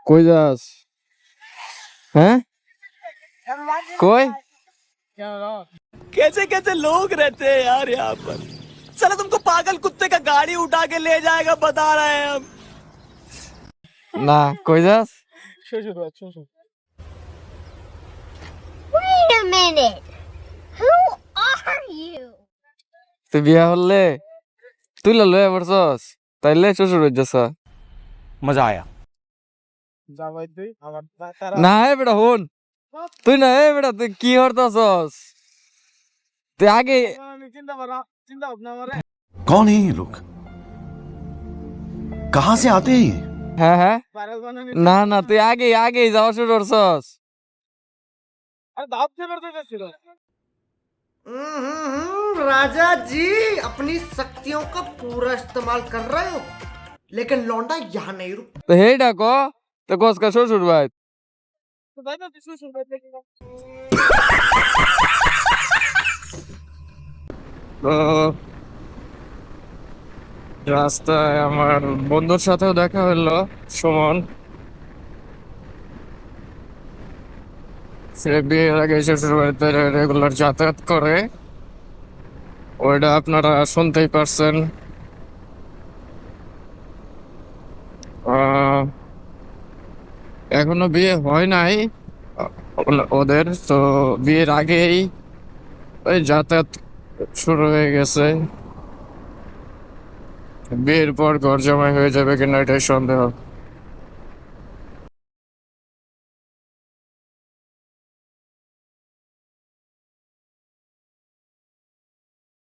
কই যাস? হ্যাঁ কই? कैसे कैसे लोग रहते हैं यार यहाँ पर। साला तुमको पागल कुत्ते का गाड़ी उठा के ले जाएगा बता रहे हैं हम। না কই যাস? Wait a minute. Who are you? তুই বিয়া হলে তুই লয়ে পড়ছস তাইলে শ্বশুর হইতেছ मजा आया। না এ বেটা হন তুই না এ বেটা তুই কি হরতাছস তুই আগে कौन है ये लोग? कहां से आते हैं ये? হ্যাঁ হ্যাঁ না না তুই আগে আগে যাওয়া শুরু করছস राजा जी अपनी शक्तियों का पूरा इस्तेमाल कर रहे हो लेकिन लौंडा यहाँ नहीं रुक। তো হেইডা ক তো কসকা শ্বশুর ভাই তো রাস্তায় আমার বন্ধুর সাথেও দেখা হলো সুমন সে বিয়ের আগে শ্বশুর বাড়িতে রেগুলার যাতায়াত করে ওইটা আপনারা শুনতেই পারছেন এখনো বিয়ে হয় নাই ওদের তো বিয়ের আগেই ওই যাতায়াত শুরু হয়ে গেছে বিয়ের পর ঘর জামাই হয়ে যাবে কিনা এটাই সন্দেহ